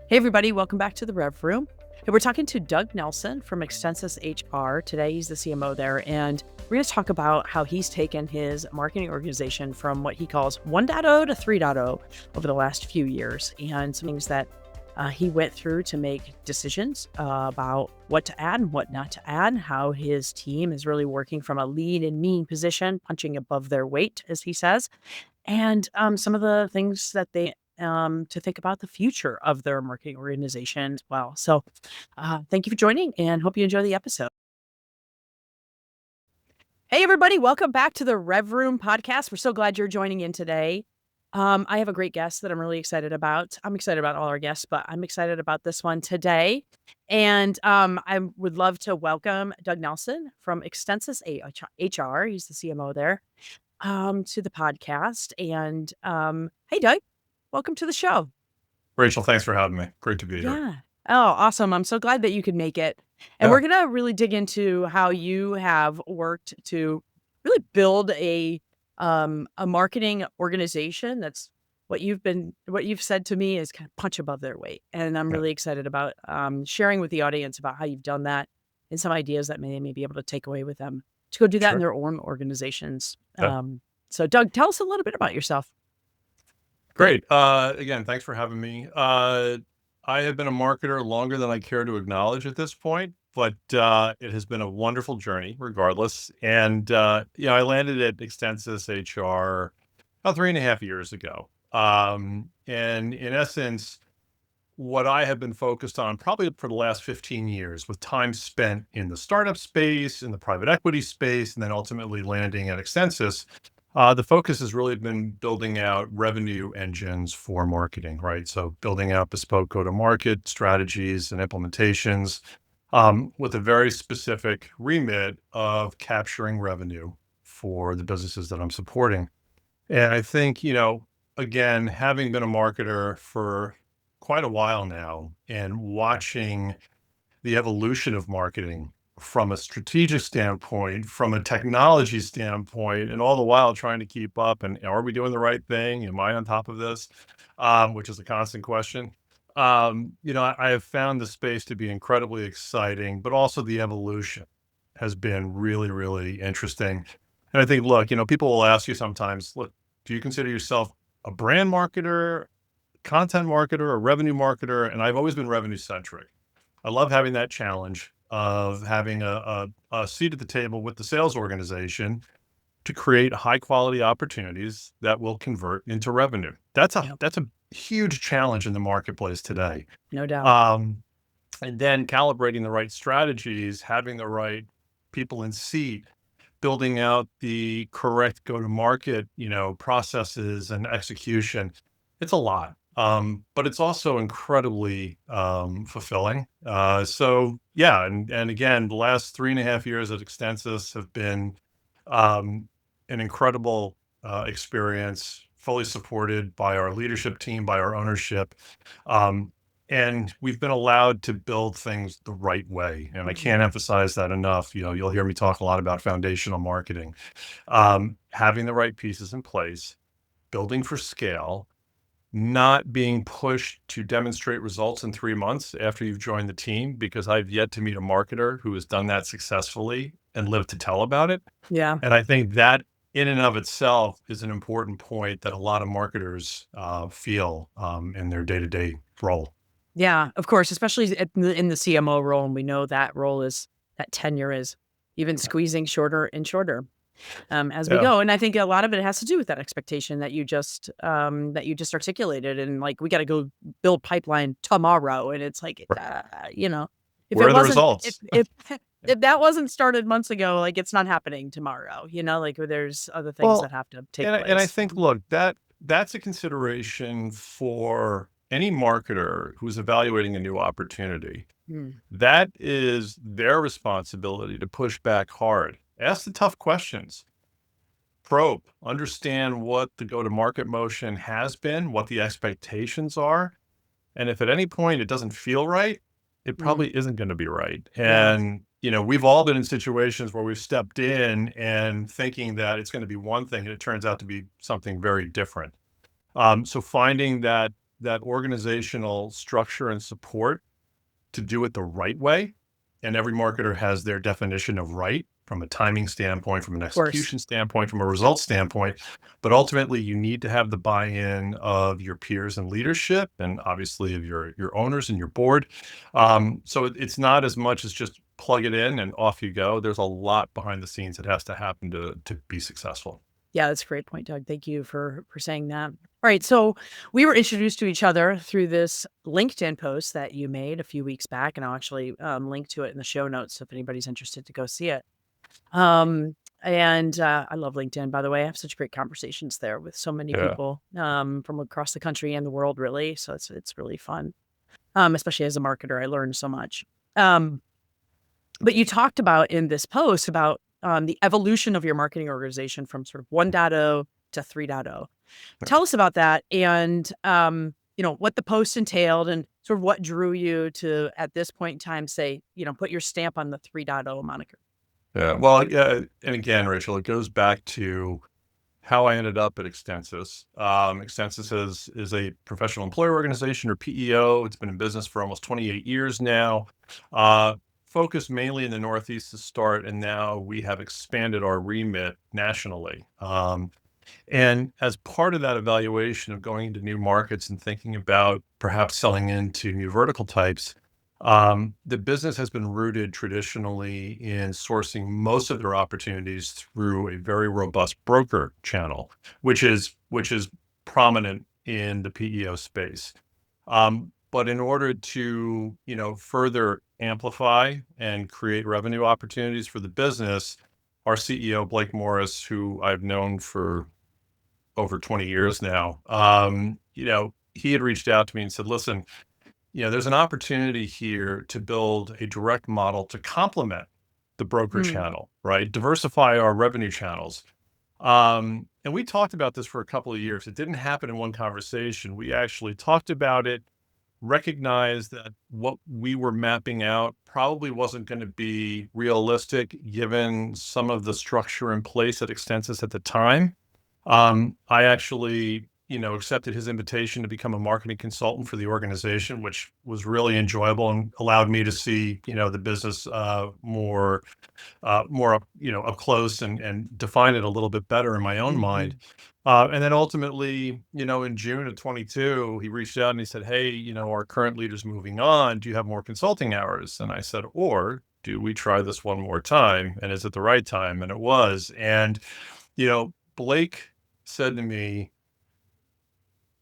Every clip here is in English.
Hey everybody, welcome back to the RevRoom. And we're talking to Doug Nelson from ExtensisHR. Today he's the CMO there, and we're going to talk about how he's taken his marketing organization from what he calls 1.0 to 3.0 over the last few years, and some things that he went through to make decisions about what to add and what not to add, how his team is really working from a lean and mean position, punching above their weight, as he says, and some of the things that they to think about the future of their marketing organization as well. So, thank you for joining, and hope you enjoy the episode. Hey, everybody, welcome back to the RevRoom podcast. We're so glad you're joining in today. I have a great guest that I'm really excited about. I'm excited about all our guests, but I'm excited about this one today. And I would love to welcome Doug Nelson from Extensis HR. He's the CMO there, to the podcast. And hey, Doug, welcome to the show. Rachel, thanks for having me. Great to be here. Yeah. Oh, awesome. I'm so glad that you could make it. And we're going to really dig into how you have worked to really build a marketing organization that's what you've said to me is kind of punch above their weight. And I'm really excited about sharing with the audience about how you've done that and some ideas that they may be able to take away with them to go do that in their own organizations. So Doug, tell us a little bit about yourself. Great. Again, thanks for having me. I have been a marketer longer than I care to acknowledge at this point, but it has been a wonderful journey regardless. And, I landed at Extensis HR about 3.5 years ago. And in essence, what I have been focused on probably for the last 15 years with time spent in the startup space, in the private equity space, and then ultimately landing at Extensis, the focus has really been building out revenue engines for marketing, right? So building out bespoke go-to-market strategies and implementations with a very specific remit of capturing revenue for the businesses that I'm supporting. And I think, again, having been a marketer for quite a while now and watching the evolution of marketing from a strategic standpoint, from a technology standpoint, and all the while trying to keep up. And are we doing the right thing? Am I on top of this? Which is a constant question. I have found the space to be incredibly exciting, but also the evolution has been really, really interesting. And I think, look, people will ask you sometimes, look, do you consider yourself a brand marketer, content marketer, a revenue marketer? And I've always been revenue centric. I love having that challenge of having a seat at the table with the sales organization to create high quality opportunities that will convert into revenue. That's a huge challenge in the marketplace today. No doubt. And then calibrating the right strategies, having the right people in seat, building out the correct go-to-market, processes and execution. It's a lot. But it's also incredibly fulfilling. And again, the last 3.5 years at Extensis have been an incredible experience, fully supported by our leadership team, by our ownership. And we've been allowed to build things the right way. And I can't emphasize that enough. You'll hear me talk a lot about foundational marketing, having the right pieces in place, building for scale, not being pushed to demonstrate results in 3 months after you've joined the team, because I've yet to meet a marketer who has done that successfully and lived to tell about it. Yeah. And I think that in and of itself is an important point that a lot of marketers feel in their day-to-day role. Yeah, of course, especially in the CMO role. And we know that tenure is even squeezing shorter and shorter as we go. And I think a lot of it has to do with that expectation that you just articulated. And like, we got to go build pipeline tomorrow. And it's like, if where are the results? If that wasn't started months ago, like, it's not happening tomorrow, like there's other things that have to take place. And I think, look, that's a consideration for any marketer who's evaluating a new opportunity. That is their responsibility to push back hard. Ask the tough questions. Probe, understand what the go-to-market motion has been, what the expectations are. And if at any point it doesn't feel right, it probably isn't going to be right. And, we've all been in situations where we've stepped in and thinking that it's going to be one thing and it turns out to be something very different. So finding that that organizational structure and support to do it the right way. And every marketer has their definition of right from a timing standpoint, from an Of course. execution standpoint, from a results standpoint. But ultimately, you need to have the buy-in of your peers and leadership, and obviously of your owners and your board. So it's not as much as just plug it in and off you go. There's a lot behind the scenes that has to happen to be successful. Yeah, that's a great point, Doug. Thank you for saying that. All right, so we were introduced to each other through this LinkedIn post that you made a few weeks back, and I'll actually link to it in the show notes if anybody's interested to go see it. And I love LinkedIn, by the way. I have such great conversations there with so many Yeah. people from across the country and the world, really. So it's really fun, especially as a marketer. I learned so much. But you talked about in this post about the evolution of your marketing organization from sort of 1.0 to 3.0. Tell us about that and, what the post entailed and sort of what drew you to, at this point in time, say, put your stamp on the 3.0 moniker. Yeah. Well, yeah. And again, Rachel, it goes back to how I ended up at Extensis. Extensis is a professional employer organization, or PEO. It's been in business for almost 28 years now. Focused mainly in the Northeast to start, and now we have expanded our remit nationally. And as part of that evaluation of going into new markets and thinking about perhaps selling into new vertical types, the business has been rooted traditionally in sourcing most of their opportunities through a very robust broker channel, which is prominent in the PEO space. But in order to, further amplify and create revenue opportunities for the business, our CEO, Blake Morris, who I've known for over 20 years now, he had reached out to me and said, listen, there's an opportunity here to build a direct model to complement the broker Mm, channel, right? Diversify our revenue channels. And we talked about this for a couple of years. It didn't happen in one conversation. We actually talked about it, recognized that what we were mapping out probably wasn't going to be realistic given some of the structure in place at Extensis at the time. I actually, accepted his invitation to become a marketing consultant for the organization, which was really enjoyable and allowed me to see, the business more up close and define it a little bit better in my own mind. mhm. And then ultimately, in June of 22, he reached out and he said, hey, our current leader's moving on. Do you have more consulting hours? And I said, or do we try this one more time? And is it the right time? And it was. And, Blake said to me,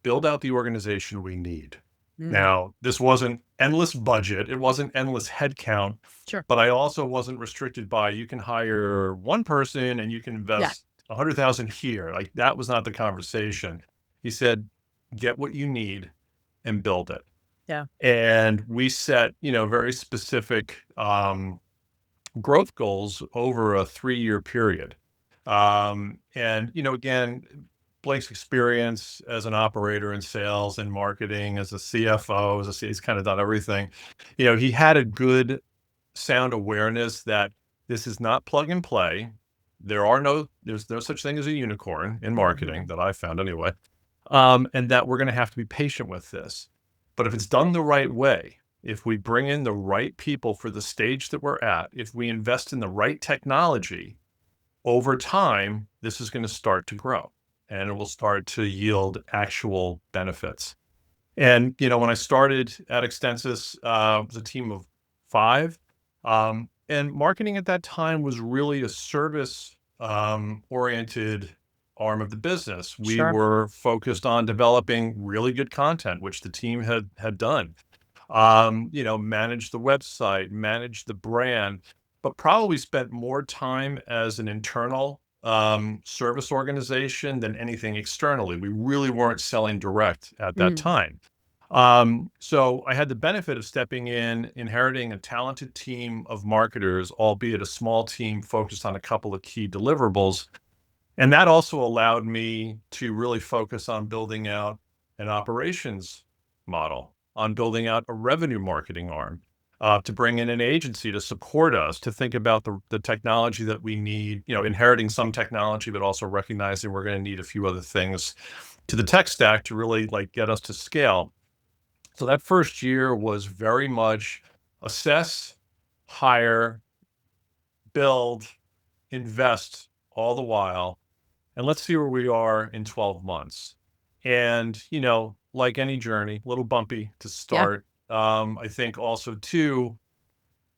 build out the organization we need. Mm, Now, this wasn't endless budget. It wasn't endless headcount, sure. but I also wasn't restricted by you can hire one person and you can Yeah. invest 100,000 here. Like that was not the conversation. He said, get what you need and build it. Yeah. And we set, very specific growth goals over a 3-year period. And, again, Blake's experience as an operator in sales and marketing, as a CFO, he's kind of done everything. He had a good sound awareness that this is not plug and play. There's no such thing as a unicorn in marketing Mhm. that I found anyway. And that we're going to have to be patient with this. But if it's done the right way, if we bring in the right people for the stage that we're at, if we invest in the right technology, over time, this is going to start to grow and it will start to yield actual benefits. And, when I started at Extensis, it was a team of 5. And marketing at that time was really a service oriented arm of the business. We Sure. were focused on developing really good content, which the team had done. Managed the website, managed the brand, but probably spent more time as an internal service organization than anything externally. We really weren't selling direct at that Mm, time. So I had the benefit of stepping in, inheriting a talented team of marketers, albeit a small team focused on a couple of key deliverables. And that also allowed me to really focus on building out an operations model, on building out a revenue marketing arm, to bring in an agency to support us, to think about the technology that we need, inheriting some technology, but also recognizing we're going to need a few other things to the tech stack to really like get us to scale. So that first year was very much assess, hire, build, invest all the while, and let's see where we are in 12 months. And, like any journey, a little bumpy to Yeah. start. I think also too,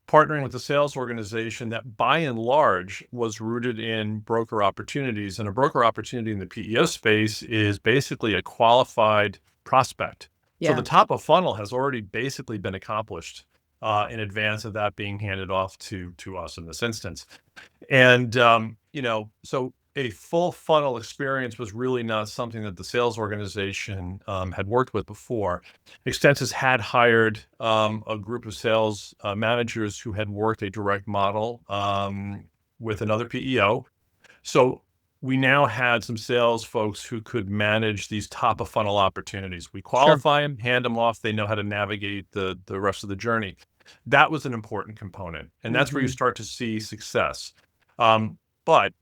partnering with a sales organization that by and large was rooted in broker opportunities. And a broker opportunity in the PEO space is basically a qualified prospect. So the Yeah. top of funnel has already basically been accomplished in advance of that being handed off to us in this instance. And, so a full funnel experience was really not something that the sales organization had worked with before. Extensis had hired a group of sales managers who had worked a direct model with another PEO. So we now had some sales folks who could manage these top of funnel opportunities. We Sure. qualify them, hand them off. They know how to navigate the rest of the journey. That was an important component, and that's where you Hmm. start to see success. But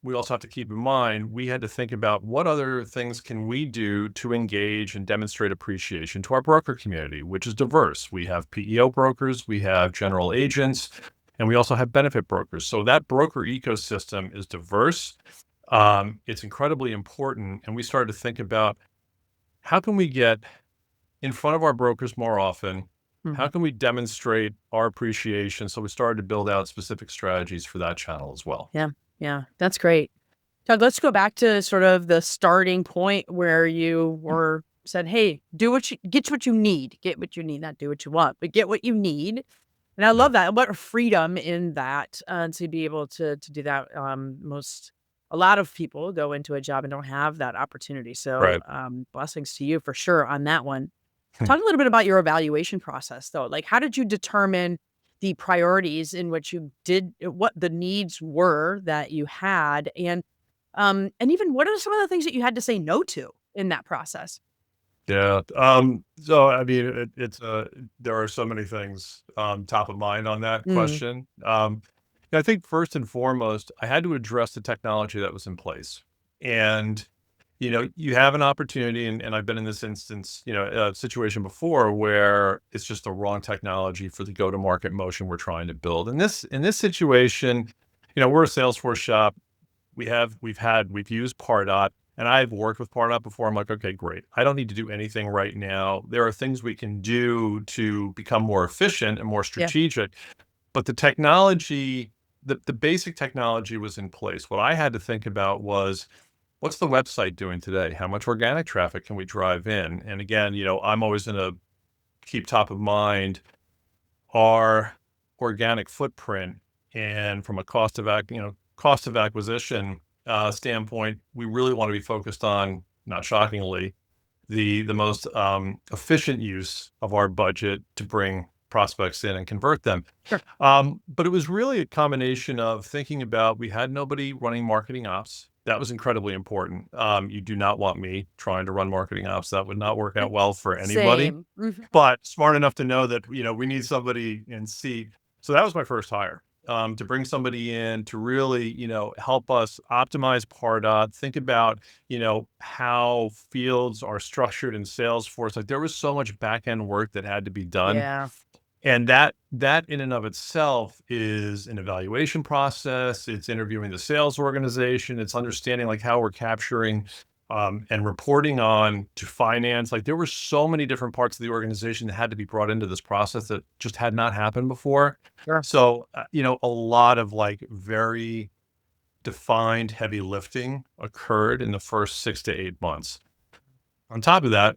we also have to keep in mind we had to think about what other things can we do to engage and demonstrate appreciation to our broker community, which is diverse. We have PEO brokers, we have general agents, and we also have benefit brokers. So that broker ecosystem is diverse. It's incredibly important, and we started to think about how can we get in front of our brokers more often? How can we demonstrate our appreciation? So we started to build out specific strategies for that channel as well. Yeah. Yeah. That's great. Doug, let's go back to sort of the starting point where you were said, hey, get what you need, not do what you want, but get what you need. And I Yeah. love that. What a freedom in that, to be able to do that. A lot of people go into a job and don't have that opportunity. So, Right. blessings to you for sure on that one. Talk a little bit about your evaluation process, though. Like, how did you determine the priorities in which you did, what the needs were that you had, and even what are some of the things that you had to say no to in that process? Yeah. So I mean, there are so many things top of mind on that Mm, question. I think first and foremost, I had to address the technology that was in place. And, you have an opportunity, and I've been in this instance, situation before where it's just the wrong technology for the go-to-market motion we're trying to build. In this situation, we're a Salesforce shop. We've used Pardot, and I've worked with Pardot before. I'm like, okay, great. I don't need to do anything right now. There are things we can do to become more efficient and more yeah, strategic, but the technology, the basic technology was in place. What I had to think about was, what's the website doing today? How much organic traffic can we drive in? And again, I'm always going to keep top of mind our organic footprint, and from a cost of acquisition standpoint, we really want to be focused on, not shockingly, the most efficient use of our budget to bring prospects in and convert them. sure. But it was really a combination of thinking about, we had nobody running marketing ops. That was incredibly important. You do not want me trying to run marketing ops. That would not work out well for anybody, Same. Mhm. but smart enough to know that, we need somebody in seat. So that was my first hire, to bring somebody in to really, help us optimize Pardot, think about, how fields are structured in Salesforce. Like, there was so much back end work that had to be done. Yeah. And that in and of itself is an evaluation process. It's interviewing the sales organization. It's understanding like how we're capturing and reporting on to finance. Like, there were so many different parts of the organization that had to be brought into this process that just had not happened before. Sure. So, a lot of like very defined heavy lifting occurred in the first 6 to 8 months. On top of that,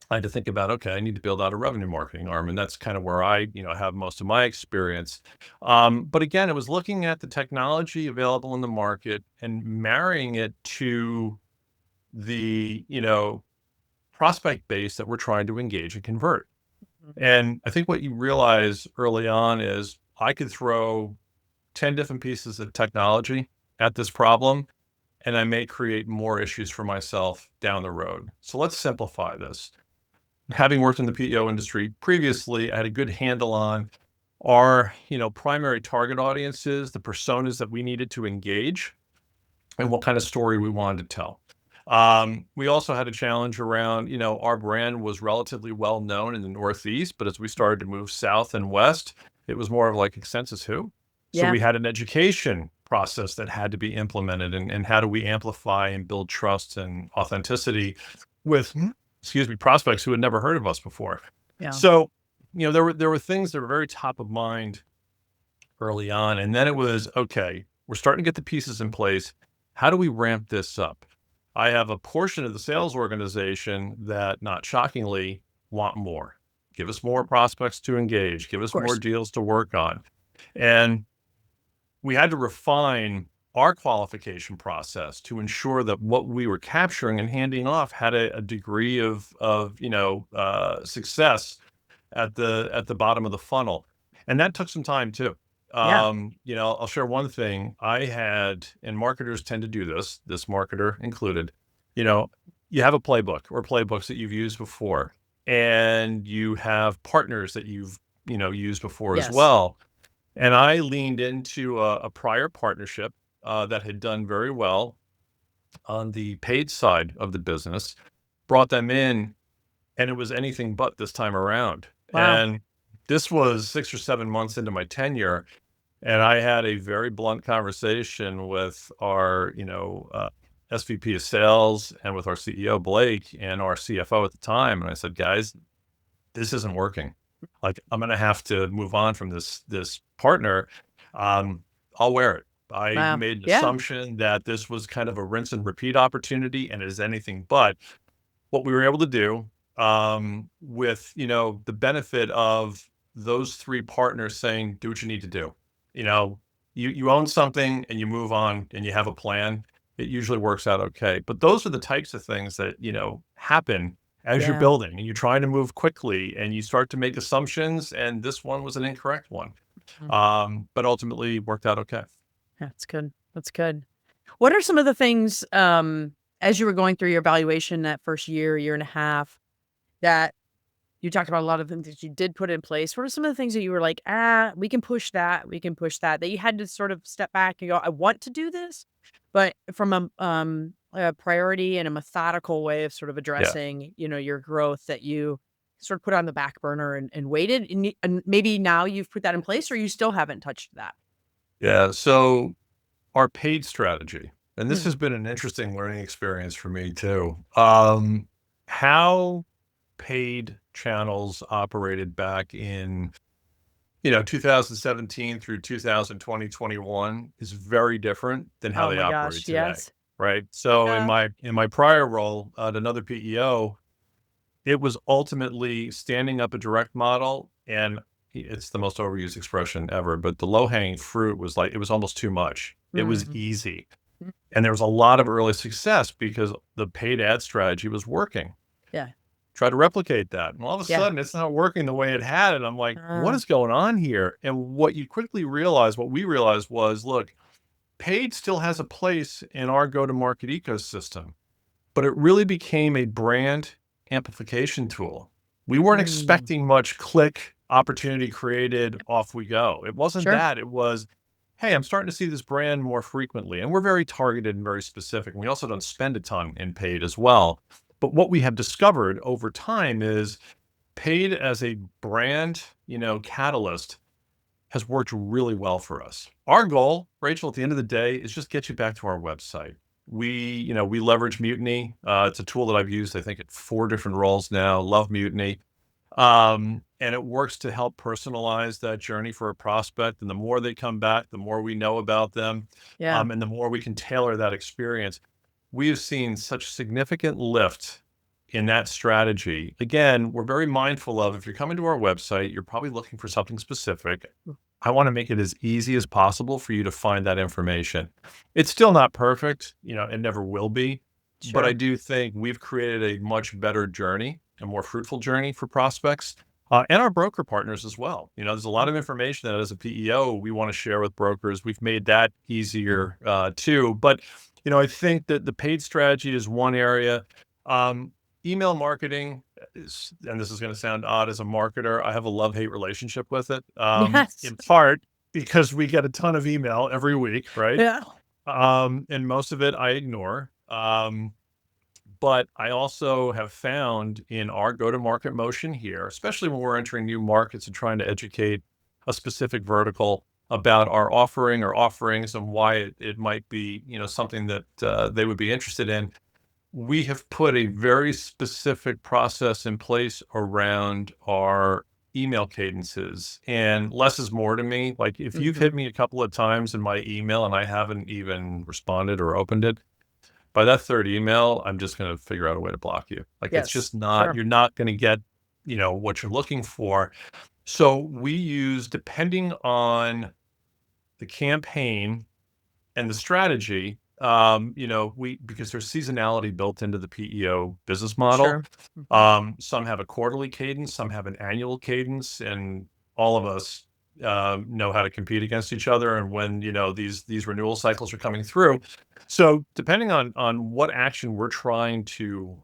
I had to think about, okay, I need to build out a revenue marketing arm. And that's kind of where I, have most of my experience. But again, it was looking at the technology available in the market and marrying it to the, prospect base that we're trying to engage and convert. Mhm. And I think what you realize early on is I could throw 10 different pieces of technology at this problem, and I may create more issues for myself down the road. So let's simplify this. Having worked in the PEO industry previously, I had a good handle on our, primary target audiences, the personas that we needed to engage, and what kind of story we wanted to tell. We also had a challenge around, our brand was relatively well known in the Northeast, but as we started to move south and west, it was more of like Extensis who. So Yeah, we had an education process that had to be implemented, and how do we amplify and build trust and authenticity with, excuse me, prospects who had never heard of us before. yeah, So, there were things that were very top of mind early on. And then it was, okay, we're starting to get the pieces in place. How do we ramp this up? I have a portion of the sales organization that, not shockingly, want more. Give us more prospects to engage, give of us more course. deals to work on. And we had to refine our qualification process to ensure that what we were capturing and handing off had a degree of success at the bottom of the funnel, and that took some time too. Yeah. I'll share one thing I had, and marketers tend to do this marketer included. You know, you have a playbook or playbooks that you've used before, and you have partners that you've used before as Yes. well. And I leaned into a prior partnership that had done very well on the paid side of the business, brought them in, and it was anything but this time around. Wow. And this was 6 or 7 months into my tenure, and I had a very blunt conversation with our, SVP of sales and with our CEO, Blake, and our CFO at the time, and I said, "Guys, this isn't working. Like, I'm gonna have to move on from this partner. Um, I'll wear it." I Wow. made an Yeah. assumption that this was kind of a rinse and repeat opportunity, and it is anything but. What we were able to do, with, the benefit of those 3 partners saying, "Do what you need to do." You know, you own something and you move on and you have a plan, it usually works out okay. But those are the types of things that, happen as you're Yeah. building and you're trying to move quickly and you start to make assumptions, and this one was an incorrect one. Mm. But ultimately worked out okay. That's good. That's good. What are some of the things, as you were going through your evaluation that first year, year and a half, that you talked about a lot of things that you did put in place? What are some of the things that you were like, we can push that, that you had to sort of step back and go, I want to do this, but from a priority and a methodical way of sort of Yeah. addressing, your growth that you sort of put on the back burner and waited, and maybe now you've put that in place, or you still haven't touched that. Yeah. So our paid strategy, and this Mm. has been an interesting learning experience for me too. How paid channels operated back in, 2017 through 2020, 21 is very different than how Oh they my operate gosh, today. yes. Right. So in Yeah. my prior role at another PEO, it was ultimately standing up a direct model, and it's the most overused expression ever, but the low hanging fruit was like, it was almost too much. It was Mm. easy. Mm. And there was a lot of early success because the paid ad strategy was working. Yeah. Try to replicate that. And all of a Yeah. sudden, it's not working the way it had. And I'm like, what Uh, is going on here? And what we realized was, look, paid still has a place in our go to market ecosystem, but it really became a brand amplification tool. We weren't mm. expecting much click opportunity created, off we go. It wasn't Sure. that. It was, hey, I'm starting to see this brand more frequently. And we're very targeted and very specific. We also don't spend a ton in paid as well. But what we have discovered over time is paid as a brand, catalyst has worked really well for us. Our goal, Rachel, at the end of the day, is just get you back to our website. We leverage Mutiny. It's a tool that I've used, I think, at 4 different roles now. Love Mutiny. And it works to help personalize that journey for a prospect. And the more they come back, the more we know about them, Yeah. and the more we can tailor that experience. We have seen such significant lift in that strategy. Again, we're very mindful of, if you're coming to our website, you're probably looking for something specific. I want to make it as easy as possible for you to find that information. It's still not perfect, it never will be, but I Sure. do think we've created a much better journey, a more fruitful journey for prospects, and our broker partners as well. There's a lot of information that as a PEO we want to share with brokers. We've made that easier too. But I think that the paid strategy is one area. Um, Email marketing is, and this is going to sound odd as a marketer, I have a love-hate relationship with it. Yes. In part because we get a ton of email every week, right? Yeah. And most of it I ignore. But I also have found in our go-to-market motion here, especially when we're entering new markets and trying to educate a specific vertical about our offering or offerings and why it might be, something that they would be interested in. We have put a very specific process in place around our email cadences, and less is more to me. Like if you've hit Hmm. me a couple of times in my email and I haven't even responded or opened it, by that third email, I'm just going to figure out a way to block you. Like it's Yes. just not, Sure. you're not going to get, what you're looking for. So we use, depending on the campaign and the strategy, because there's seasonality built into the PEO business model. Sure. Hmm. Some have a quarterly cadence, some have an annual cadence, and all of us know how to compete against each other and when these renewal cycles are coming through. So depending on what action we're trying to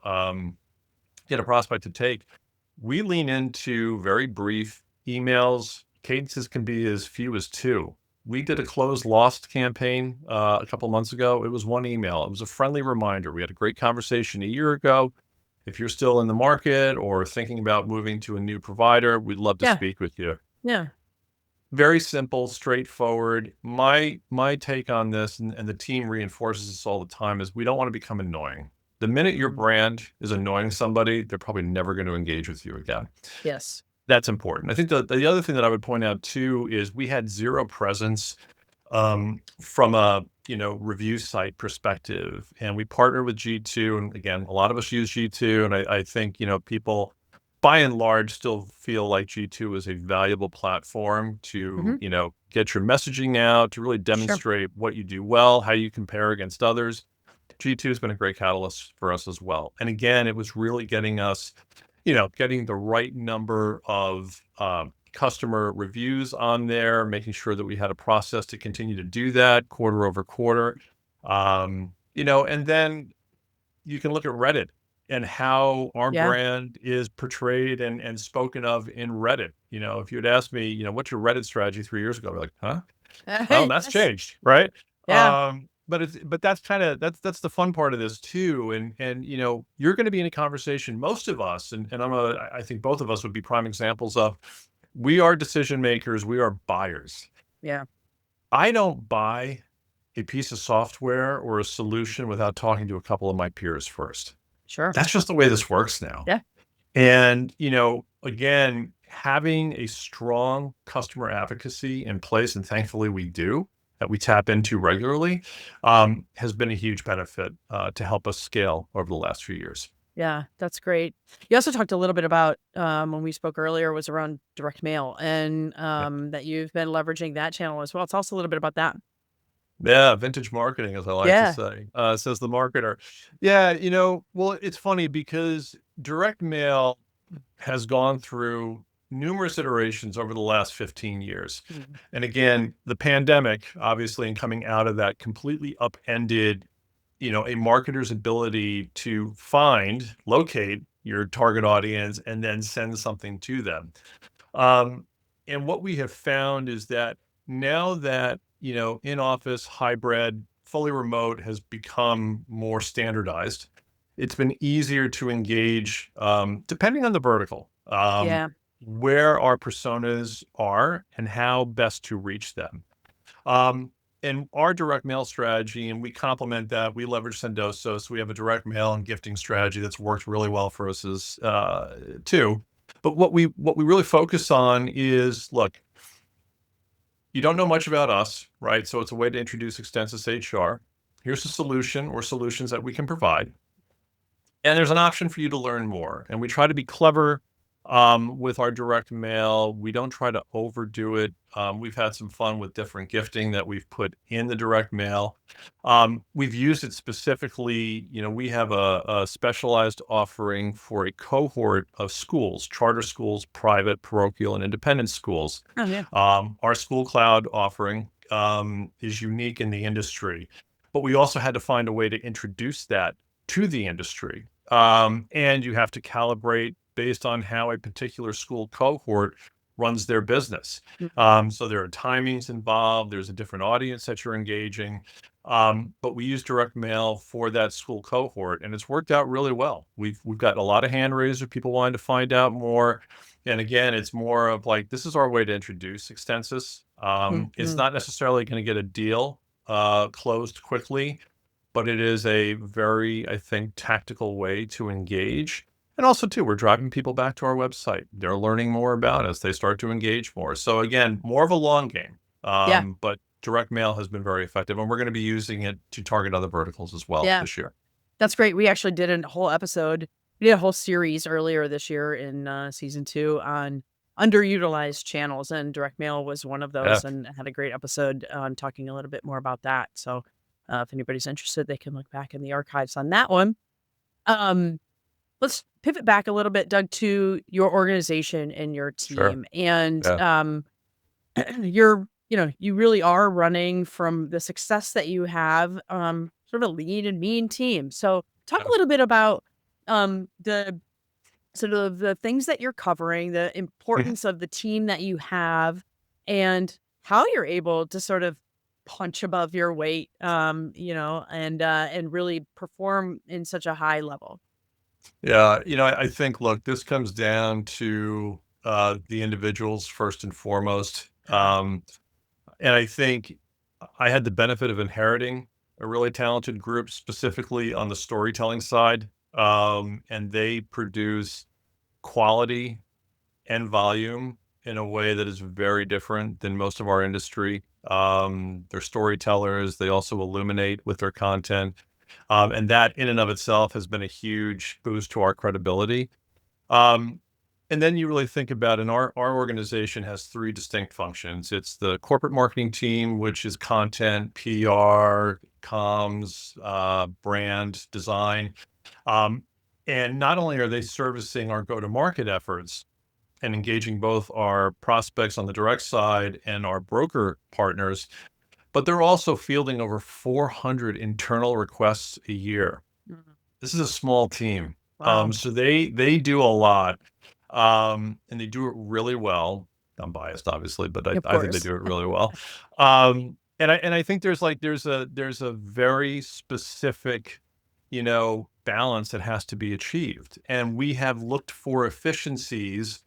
get a prospect to take, we lean into very brief emails. Cadences can be as few as two. We did a closed lost campaign a couple months ago. It was one email. It was a friendly reminder. We had a great conversation a year ago. If you're still in the market or thinking about moving to a new provider, we'd love to Yeah. speak with you. Yeah. Very simple, straightforward. My take on this, and the team reinforces this all the time, is we don't want to become annoying. The minute your Mhm. brand is annoying somebody, they're probably never going to engage with you again. Yes. That's important. I think the other thing that I would point out too is we had zero presence from a review site perspective, and we partner with G2. And again, a lot of us use G2, and I think people by and large still feel like G2 is a valuable platform to Hmm. get your messaging out, to really Sure. demonstrate what you do well, how you compare against others. G2 has been a great catalyst for us as well. And again, it was really getting us, getting the right number of customer reviews on there, making sure that we had a process to continue to do that quarter over quarter. And then you can look at Reddit and how our Yeah. brand is portrayed and spoken of in Reddit. If you had asked me, what's your Reddit strategy 3 years ago, I'd be like, huh? Well, that's Yes. changed, right? Yeah. But that's kind of that's the fun part of this too. And you're going to be in a conversation. Most of us, and I think both of us would be prime examples of, we are decision makers, we are buyers. Yeah. I don't buy a piece of software or a solution without talking to a couple of my peers first. Sure. That's just the way this works now. Yeah. And, again, having a strong customer advocacy in place, and thankfully we do, that we tap into regularly, has been a huge benefit to help us scale over the last few years. Yeah, that's great. You also talked a little bit about when we spoke earlier was around direct mail and Yeah. that you've been leveraging that channel as well. Tell us a little bit about that. Yeah, vintage marketing, as I like to Yeah. say, says the marketer. Yeah, well, it's funny because direct mail has gone through numerous iterations over the last 15 years. Mhm. And again, the pandemic, obviously, and coming out of that completely upended, a marketer's ability to find, locate your target audience and then send something to them. Um, and what we have found is that now that, in office, hybrid, fully remote has become more standardized, it's been easier to engage, depending on the vertical, Yeah. where our personas are and how best to reach them. Um, and our direct mail strategy, and we complement that. We leverage Sendoso, so we have a direct mail and gifting strategy that's worked really well for us as too. But what we really focus on is, look, you don't know much about us, right? So it's a way to introduce Extensis HR. Here's a solution or solutions that we can provide. And there's an option for you to learn more. And we try to be clever with our direct mail. We don't try to overdo it. We've had some fun with different gifting that we've put in the direct mail. We've used it specifically. We have a specialized offering for a cohort of schools, charter schools, private, parochial, and independent schools. Oh yeah. Our school cloud offering is unique in the industry, but we also had to find a way to introduce that to the industry. And you have to calibrate based on how a particular school cohort runs their business. Mm. So there are timings involved. There's a different audience that you're engaging. But we use direct mail for that school cohort, and it's worked out really well. We've got a lot of hand raisers, people wanting to find out more. And again, it's more of like this is our way to introduce Extensis. It's Mhm. not necessarily going to get a deal closed quickly, but it is a very, I think, tactical way to engage. And also, too, we're driving people back to our website. They're learning more about us. They start to engage more. So again, more of a long game. Yeah. But direct mail has been very effective, and we're going to be using it to target other verticals as well Yeah. this year. That's great. We actually did a whole episode. We did a whole series earlier this year in season 2 on underutilized channels, and direct mail was one of Yeah, those, and had a great episode on talking a little bit more about that. So, if anybody's interested, they can look back in the archives on that one. Um, let's pivot back a little bit, Doug, to your organization and your sure. team, and Yeah, you really are running from the success that you have, sort of a lean and mean team. So talk a yeah, little bit about the sort of the things that you're covering, the importance of the team that you have, and how you're able to sort of punch above your weight, and really perform in such a high level. yeah. I think, look, this comes down to the individuals first and foremost. And I think I had the benefit of inheriting a really talented group, specifically on the storytelling side. And they produce quality and volume in a way that is very different than most of our industry. They're storytellers. They also illuminate with their content. And that in and of itself has been a huge boost to our credibility. Um, and then you really think about, and our organization has three distinct functions. It's the corporate marketing team, which is content, PR, comms, brand design. Um, and not only are they servicing our go-to-market efforts and engaging both our prospects on the direct side and our broker partners, but they're also fielding over 400 internal requests a year. Mhm. This is a small team. Wow. So they do a lot, and they do it really well. I'm biased, obviously, but Of I think they course. do it really well. And I think there's a very specific, balance that has to be achieved, and we have looked for efficiencies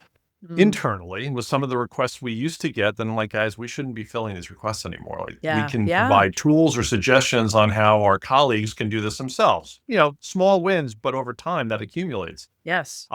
Mm, internally with some of the requests we used to get. Then I'm like, guys, we shouldn't be filling these requests anymore. Like, we yeah. can Yeah. provide tools or suggestions on how our colleagues can do this themselves. Small wins, but over time that accumulates. Yes.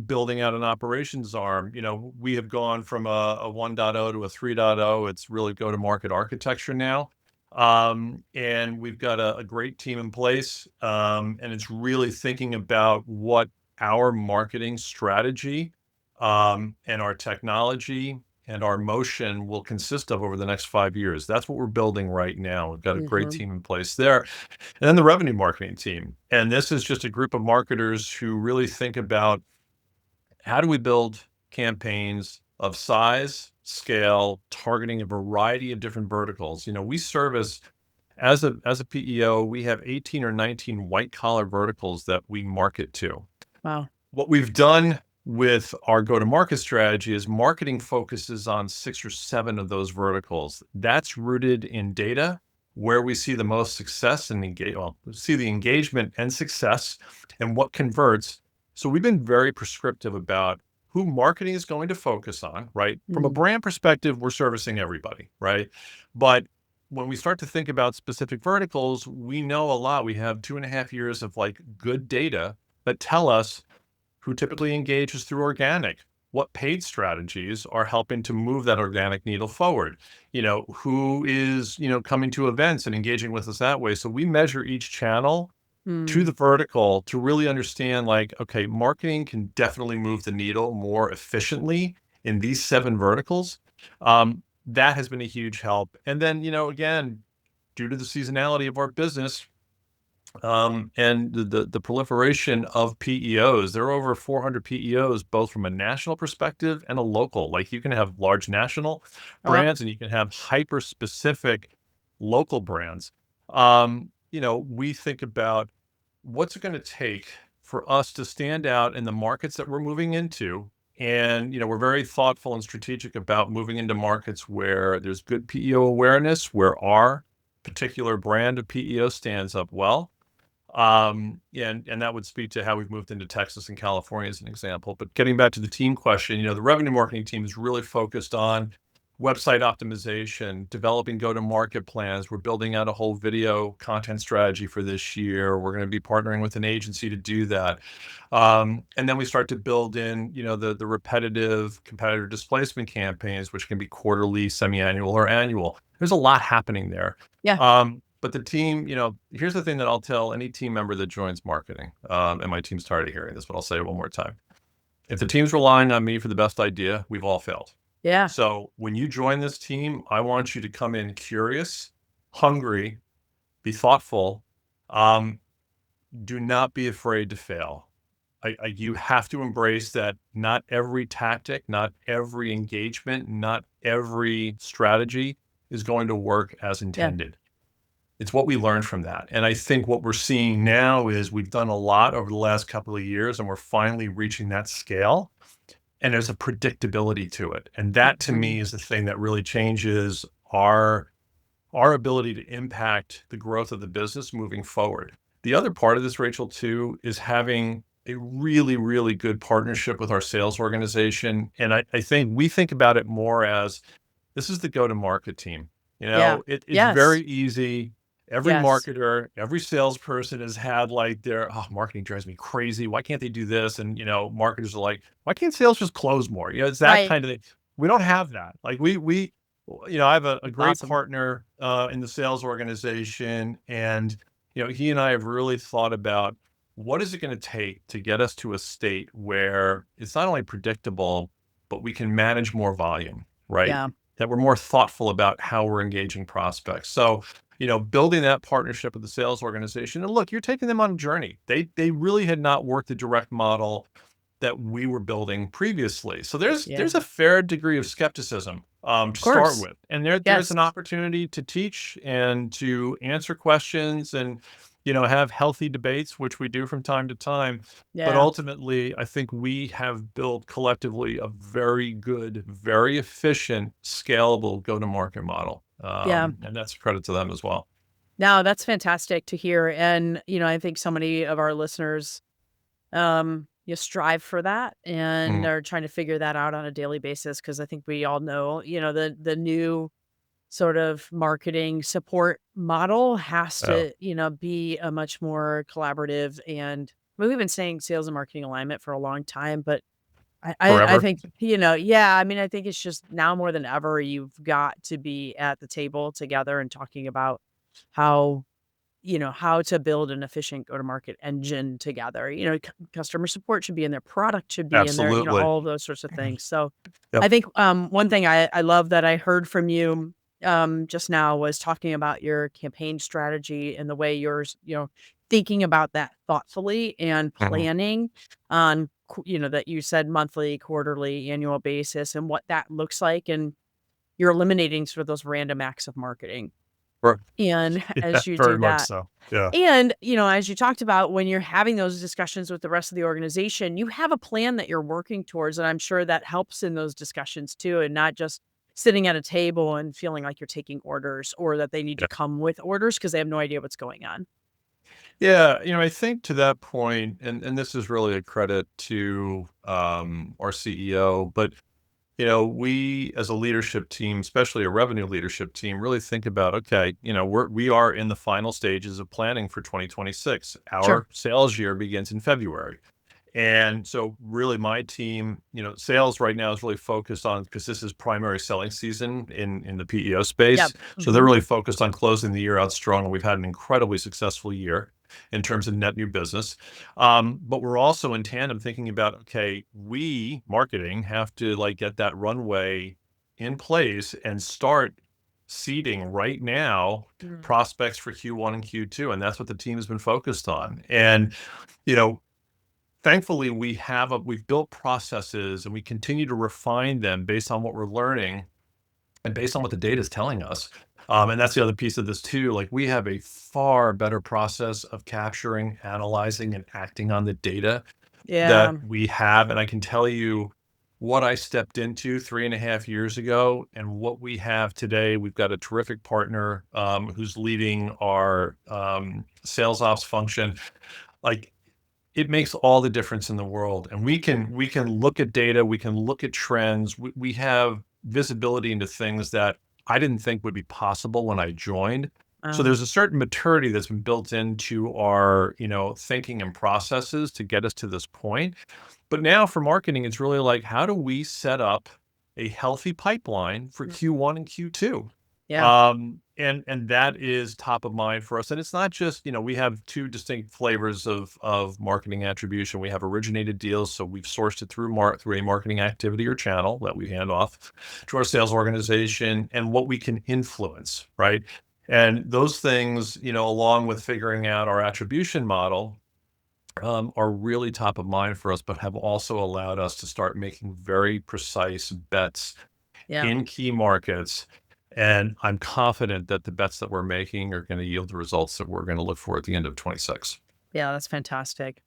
Building out an operations arm. We have gone from a 1.0 to a 3.0. It's really go to market architecture now. And we've got a great team in place. And it's really thinking about what our marketing strategy, and our technology and our motion will consist of over the next 5 years. That's what we're building right now. We've got a great Mhm. team in place there. And then the revenue marketing team. And this is just a group of marketers who really think about how do we build campaigns of size, scale, targeting a variety of different verticals. We service as a PEO, we have 18 or 19 white collar verticals that we market to. Wow. What we've done with our go-to-market strategy is marketing focuses on 6 or 7 of those verticals. That's rooted in data, where we see the most success and we see the engagement and success and what converts. So we've been very prescriptive about who marketing is going to focus on, right? From a Mm, brand perspective, we're servicing everybody, right? But when we start to think about specific verticals, we know a lot. We have 2.5 years of like good data that tell us who typically engages through organic, what paid strategies are helping to move that organic needle forward, who is, coming to events and engaging with us that way. So we measure each channel to mm, the vertical to really understand, like, okay, marketing can definitely move the needle more efficiently in these 7 verticals. That has been a huge help. And then, again, due to the seasonality of our business, and the proliferation of PEOs. There are over 400 PEOs, both from a national perspective and a local. Like, you can have large national uh, brands and you can have hyper specific local brands. We think about what's it going to take for us to stand out in the markets that we're moving into. And, we're very thoughtful and strategic about moving into markets where there's good PEO awareness, where our particular brand of PEO stands up well. And that would speak to how we've moved into Texas and California as an example. But getting back to the team question, the revenue marketing team is really focused on website optimization, developing go-to-market plans. We're building out a whole video content strategy for this year. We're going to be partnering with an agency to do that. And then we start to build in, the repetitive competitor displacement campaigns, which can be quarterly, semi-annual, or annual. There's a lot happening there. Yeah. But the team, here's the thing that I'll tell any team member that joins marketing, and my team's tired of hearing this, but I'll say it one more time. If the team's relying on me for the best idea, we've all failed. Yeah. So when you join this team, I want you to come in curious, hungry, be thoughtful. Do not be afraid to fail. You have to embrace that not every tactic, not every engagement, not every strategy is going to work as intended. It's what we learned from that. And I think what we're seeing now is we've done a lot over the last couple of years, and we're finally reaching that scale. And there's a predictability to it. And that to me is the thing that really changes our ability to impact the growth of the business moving forward. The other part of this, Rachel, too, is having a really, really good partnership with our sales organization. And I think we think about it more as this is the go-to-market team. It's Yes. very easy. Every Yes. marketer, every salesperson has had their, marketing drives me crazy. Why can't they do this? And, marketers are like, why can't sales just close more? It's that Right. kind of thing. We don't have that. I have a great Awesome. partner in the sales organization. And, he and I have really thought about what is it going to take to get us to a state where it's not only predictable, but we can manage more volume, right? Yeah. That we're more thoughtful about how we're engaging prospects. So, building that partnership with the sales organization. And look, you're taking them on a journey. They really had not worked the direct model that we were building previously. So there's a fair degree of skepticism to start with. And there's an opportunity to teach and to answer questions and, have healthy debates, which we do from time to time. But ultimately, I think we have built collectively a very good, very efficient, scalable go-to-market model. And that's a credit to them as well. No, that's fantastic to hear. And, I think so many of our listeners, you strive for that and are trying to figure that out on a daily basis. Cause I think we all know, the new sort of marketing support model has to, be a much more collaborative and we've been saying sales and marketing alignment for a long time, but I think, I think it's just now more than ever, you've got to be at the table together and talking about how, how to build an efficient go-to-market engine together. Customer support should be in there, product should be in there, Absolutely. all of those sorts of things. So I think one thing I love that I heard from you just now was talking about your campaign strategy and the way you're, thinking about that thoughtfully and planning on, that you said monthly, quarterly, annual basis and what that looks like. And you're eliminating sort of those random acts of marketing. Right. And as you Very do much that, so. Yeah. and, as you talked about, when you're having those discussions with the rest of the organization, you have a plan that you're working towards. And I'm sure that helps in those discussions too, and not just sitting at a table and feeling like you're taking orders or that they need to come with orders because they have no idea what's going on. Yeah, I think to that point, and this is really a credit to our CEO, but we as a leadership team, especially a revenue leadership team, really think about, okay, we are in the final stages of planning for 2026. Our sales year begins in February. And so really my team, sales right now is really focused on, because this is primary selling season in the PEO space. So they're really focused on closing the year out strong. And we've had an incredibly successful year in terms of net new business. But we're also in tandem thinking about, okay, we marketing have to get that runway in place and start seeding right now prospects for Q1 and Q2. And that's what the team has been focused on. And, thankfully, we've built processes and we continue to refine them based on what we're learning and based on what the data is telling us. And that's the other piece of this too. We have a far better process of capturing, analyzing, and acting on the data that we have. And I can tell you, what I stepped into 3.5 years ago and what we have today. We've got a terrific partner who's leading our sales ops function. Like, it makes all the difference in the world. And we can look at data, we can look at trends. We have visibility into things that I didn't think would be possible when I joined. So Um, there's a certain maturity that's been built into our, thinking and processes to get us to this point. But now for marketing, it's really like, how do we set up a healthy pipeline for mm, Q1 and Q2? yeah, And that is top of mind for us. And it's not just, we have two distinct flavors of marketing attribution. We have originated deals, so we've sourced it through a marketing activity or channel that we hand off to our sales organization, and what we can influence, right? And those things, along with figuring out our attribution model, are really top of mind for us, but have also allowed us to start making very precise bets yeah, in key markets. And I'm confident that the bets that we're making are going to yield the results that we're going to look for at the end of 26. yeah. That's fantastic.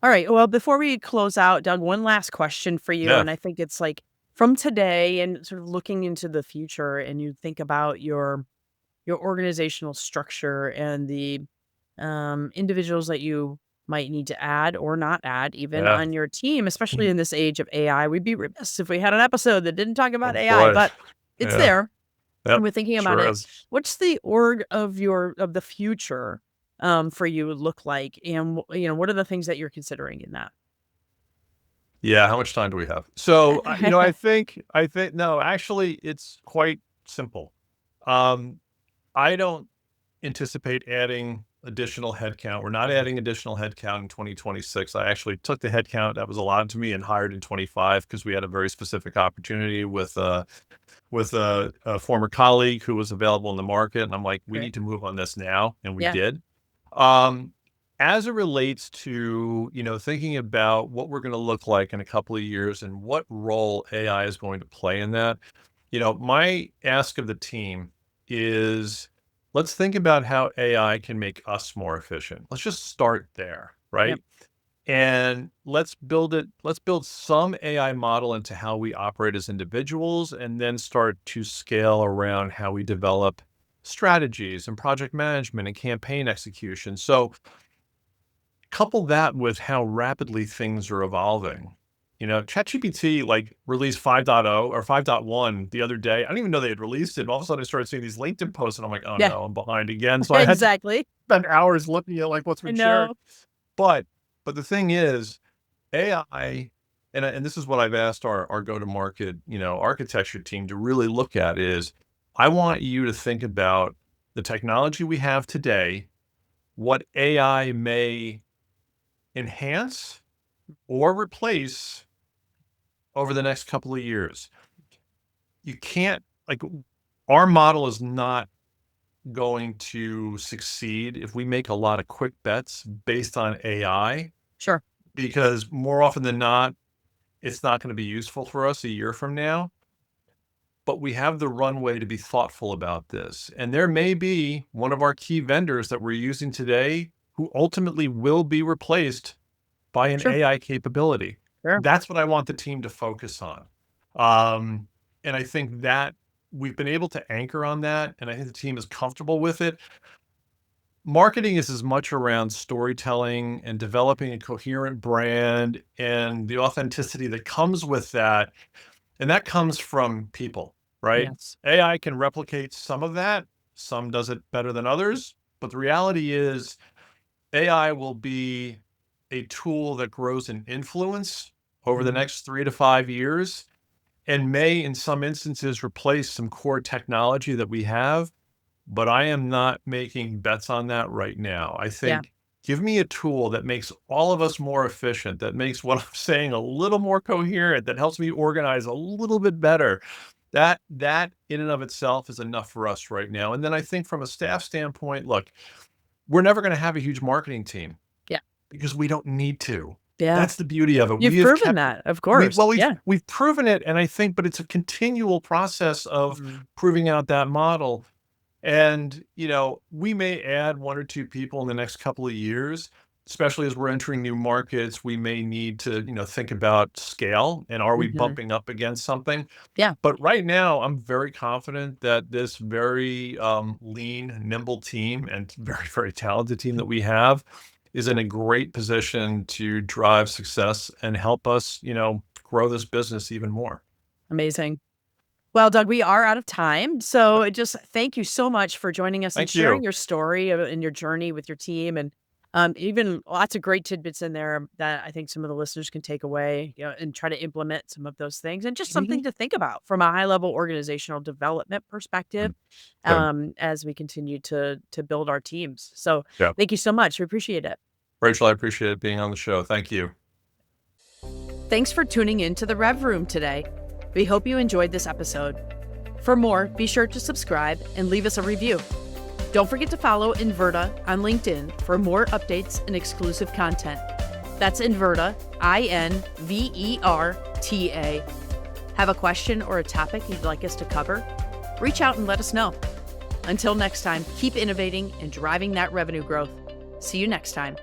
All right. Well, before we close out, Doug, one last question for you. Yeah. And I think it's like from today and sort of looking into the future, and you think about your organizational structure and the individuals that you might need to add or not add even Yeah. on your team, especially in this age of AI. We'd be remiss if we had an episode that didn't talk Oh about AI, boy. but it's Yeah. there. And Yep. we're thinking about Sure it. is. What's the org of the future for you look like? And what are the things that you're considering in that? Yeah. How much time do we have? So, I think, no, actually, it's quite simple. Um, I don't anticipate adding additional headcount. We're not adding additional headcount in 2026. I actually took the headcount that was allotted to me and hired in 25 because we had a very specific opportunity with a former colleague who was available in the market. And I'm like, we Great. need to move on this now. And we Yeah. did. Um, as it relates to, thinking about what we're going to look like in a couple of years and what role AI is going to play in that, my ask of the team is, let's think about how AI can make us more efficient. Let's just start there, Yep. right? And let's build some AI model into how we operate as individuals, and then start to scale around how we develop strategies and project management and campaign execution. So couple that with how rapidly things are evolving. ChatGPT like released 5.0 or 5.1 the other day. I don't even know they had released it. All of a sudden I started seeing these LinkedIn posts and I'm like, oh Yeah. no, I'm behind again. So I had to Exactly. spend hours looking at like what's I been shared. know. But but the thing is, AI, and this is what I've asked our go-to-market, architecture team to really look at is, I want you to think about the technology we have today, what AI may enhance or replace over the next couple of years. You can't, like, our model is not going to succeed if we make a lot of quick bets based on AI, Sure. because more often than not, it's not going to be useful for us a year from now. But we have the runway to be thoughtful about this. And there may be one of our key vendors that we're using today who ultimately will be replaced by an Sure. AI capability. Sure. That's what I want the team to focus on. Um, and I think that we've been able to anchor on that, and I think the team is comfortable with it. Marketing is as much around storytelling and developing a coherent brand and the authenticity that comes with that. And that comes from people, right? Yes. AI can replicate some of that. Some does it better than others. But the reality is, AI will be a tool that grows in influence over the Mhm. next 3 to 5 years, and may, in some instances, replace some core technology that we have. But I am not making bets on that right now. I Yeah. think, give me a tool that makes all of us more efficient, that makes what I'm saying a little more coherent, that helps me organize a little bit better. That in and of itself is enough for us right now. And then I think from a staff standpoint, look, we're never going to have a huge marketing team Yeah. because we don't need to. Yeah. That's the beauty of it. You've We have proven kept that, of we course. well, we've Yeah. we've proven it, and I think, but it's a continual process of Mhm. proving out that model. And, we may add one or two people in the next couple of years, especially as we're entering new markets, we may need to, think about scale and are we Hmm. bumping up against something? Yeah. But right now, I'm very confident that this very lean, nimble team and very, very talented team that we have is in a great position to drive success and help us, grow this business even more. Amazing. Well, Doug, we are out of time. So just thank you so much for joining us and Thank sharing you. your story and your journey with your team. And even lots of great tidbits in there that I think some of the listeners can take away, and try to implement some of those things and just Mhm. something to think about from a high level organizational development perspective Good. as we continue to build our teams. So Yeah. thank you so much. We appreciate it. Rachel, I appreciate being on the show. Thank you. Thanks for tuning in to the Rev Room today. We hope you enjoyed this episode. For more, be sure to subscribe and leave us a review. Don't forget to follow Inverta on LinkedIn for more updates and exclusive content. That's Inverta, INVERTA. Have a question or a topic you'd like us to cover? Reach out and let us know. Until next time, keep innovating and driving that revenue growth. See you next time.